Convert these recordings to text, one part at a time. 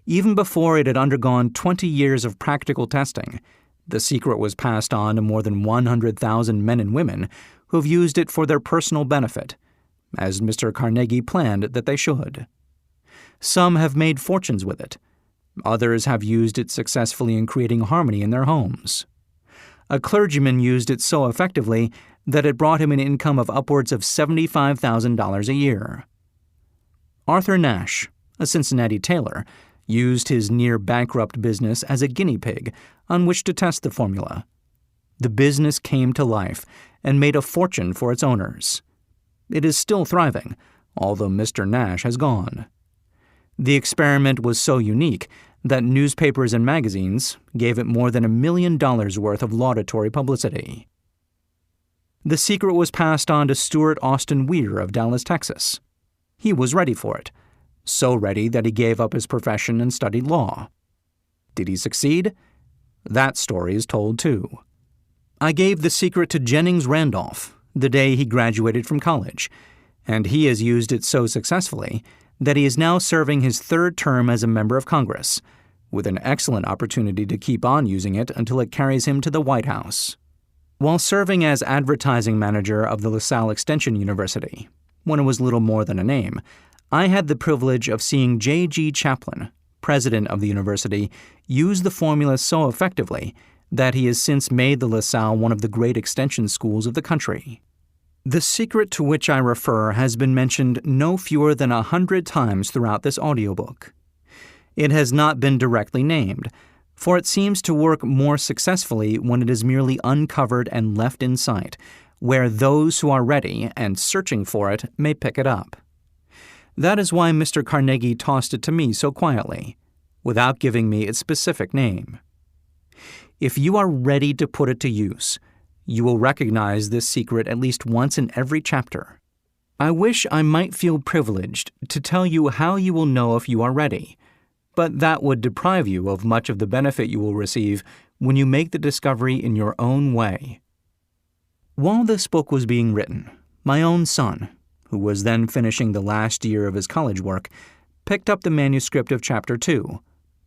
Even before it had undergone 20 years of practical testing, the secret was passed on to more than 100,000 men and women who have used it for their personal benefit, as Mr. Carnegie planned that they should. Some have made fortunes with it. Others have used it successfully in creating harmony in their homes. A clergyman used it so effectively that it brought him an income of upwards of $75,000 a year. Arthur Nash, a Cincinnati tailor, used his near-bankrupt business as a guinea pig on which to test the formula. The business came to life and made a fortune for its owners. It is still thriving, although Mr. Nash has gone. The experiment was so unique that newspapers and magazines gave it more than $1 million worth of laudatory publicity. The secret was passed on to Stuart Austin Weir of Dallas, Texas. He was ready for it, so ready that he gave up his profession and studied law. Did he succeed? That story is told too. I gave the secret to Jennings Randolph the day he graduated from college, and he has used it so successfully that he is now serving his third term as a member of Congress, with an excellent opportunity to keep on using it until it carries him to the White House. While serving as advertising manager of the LaSalle Extension University, when it was little more than a name, I had the privilege of seeing J.G. Chaplin, president of the university, use the formula so effectively that he has since made the LaSalle one of the great extension schools of the country. The secret to which I refer has been mentioned no fewer than 100 times throughout this audiobook. It has not been directly named, for it seems to work more successfully when it is merely uncovered and left in sight, where those who are ready and searching for it may pick it up. That is why Mr. Carnegie tossed it to me so quietly, without giving me its specific name. If you are ready to put it to use, you will recognize this secret at least once in every chapter. I wish I might feel privileged to tell you how you will know if you are ready, but that would deprive you of much of the benefit you will receive when you make the discovery in your own way. While this book was being written, my own son, who was then finishing the last year of his college work, picked up the manuscript of Chapter-2,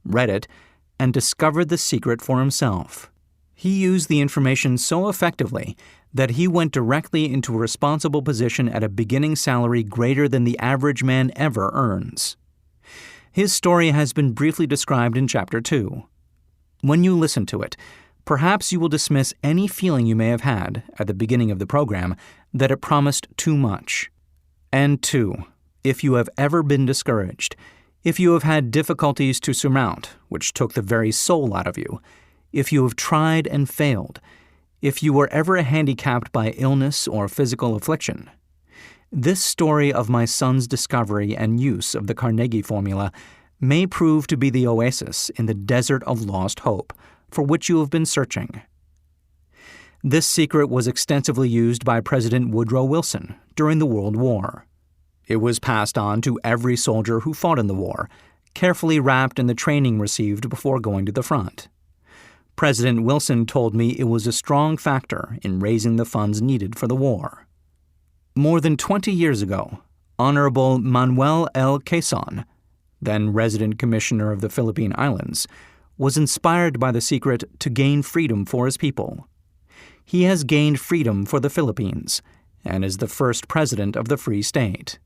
read it, and discovered the secret for himself. He used the information so effectively that he went directly into a responsible position at a beginning salary greater than the average man ever earns. His story has been briefly described in Chapter 2. When you listen to it, perhaps you will dismiss any feeling you may have had at the beginning of the program that it promised too much. And 2, if you have ever been discouraged, if you have had difficulties to surmount, which took the very soul out of you, if you have tried and failed, if you were ever handicapped by illness or physical affliction, this story of my son's discovery and use of the Carnegie formula may prove to be the oasis in the desert of lost hope for which you have been searching. This secret was extensively used by President Woodrow Wilson during the World War. It was passed on to every soldier who fought in the war, carefully wrapped in the training received before going to the front. President Wilson told me it was a strong factor in raising the funds needed for the war. More than 20 years ago, Honorable Manuel L. Quezon, then resident commissioner of the Philippine Islands, was inspired by the secret to gain freedom for his people. He has gained freedom for the Philippines and is the first president of the Free State.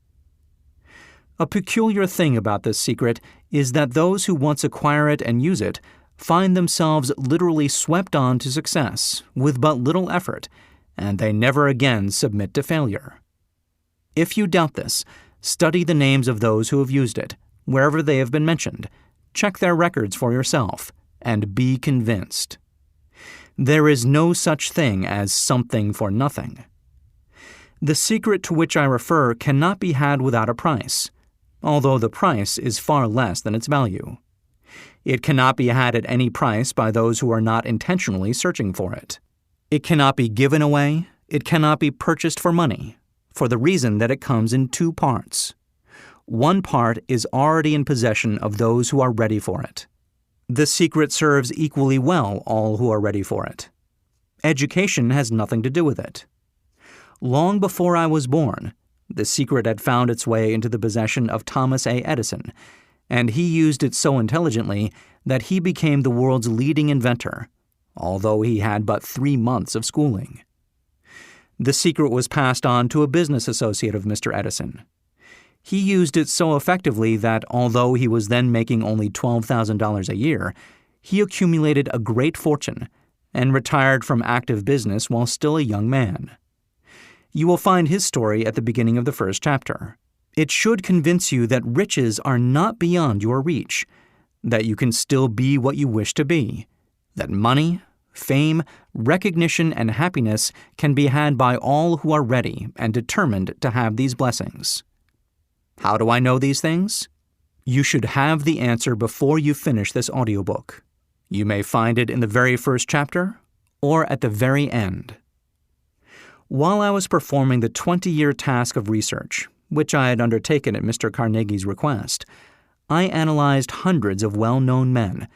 A peculiar thing about this secret is that those who once acquire it and use it find themselves literally swept on to success with but little effort, and they never again submit to failure. If you doubt this, study the names of those who have used it, wherever they have been mentioned, check their records for yourself, and be convinced. There is no such thing as something for nothing. The secret to which I refer cannot be had without a price, although the price is far less than its value. It cannot be had at any price by those who are not intentionally searching for it. It cannot be given away, it cannot be purchased for money, for the reason that it comes in 2 parts. One part is already in possession of those who are ready for it. The secret serves equally well all who are ready for it. Education has nothing to do with it. Long before I was born, the secret had found its way into the possession of Thomas A. Edison, and he used it so intelligently that he became the world's leading inventor, although he had but 3 months of schooling. The secret was passed on to a business associate of Mr. Edison. He used it so effectively that although he was then making only $12,000 a year, he accumulated a great fortune and retired from active business while still a young man. You will find his story at the beginning of the first chapter. It should convince you that riches are not beyond your reach, that you can still be what you wish to be, that money, fame, recognition, and happiness can be had by all who are ready and determined to have these blessings. How do I know these things? You should have the answer before you finish this audiobook. You may find it in the very first chapter or at the very end. While I was performing the 20-year task of research, which I had undertaken at Mr. Carnegie's request, I analyzed hundreds of well-known men,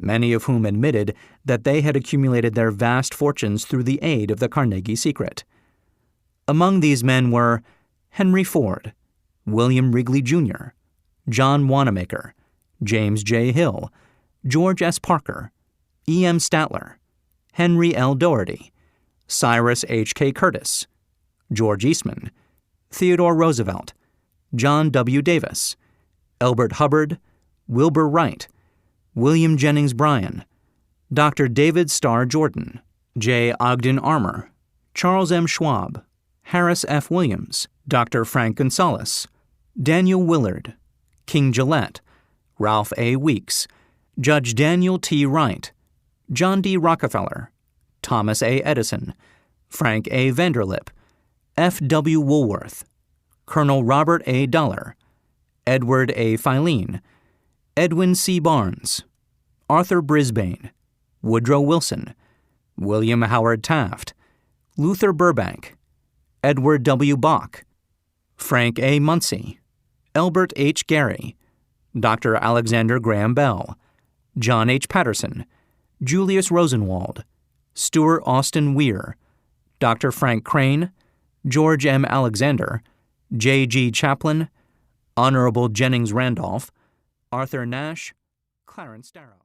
many of whom admitted that they had accumulated their vast fortunes through the aid of the Carnegie secret. Among these men were Henry Ford, William Wrigley, Jr., John Wanamaker, James J. Hill, George S. Parker, E. M. Statler, Henry L. Doherty, Cyrus H. K. Curtis, George Eastman, Theodore Roosevelt, John W. Davis, Elbert Hubbard, Wilbur Wright, William Jennings Bryan, Dr. David Starr Jordan, J. Ogden Armour, Charles M. Schwab, Harris F. Williams, Dr. Frank Gonzalez, Daniel Willard, King Gillette, Ralph A. Weeks, Judge Daniel T. Wright, John D. Rockefeller, Thomas A. Edison, Frank A. Vanderlip, F. W. Woolworth, Colonel Robert A. Dollar, Edward A. Filene, Edwin C. Barnes, Arthur Brisbane, Woodrow Wilson, William Howard Taft, Luther Burbank, Edward W. Bach, Frank A. Munsey, Elbert H. Gary, Dr. Alexander Graham Bell, John H. Patterson, Julius Rosenwald, Stuart Austin Weir, Dr. Frank Crane, George M. Alexander, J. G. Chaplin, Honorable Jennings Randolph, Arthur Nash, Clarence Darrow.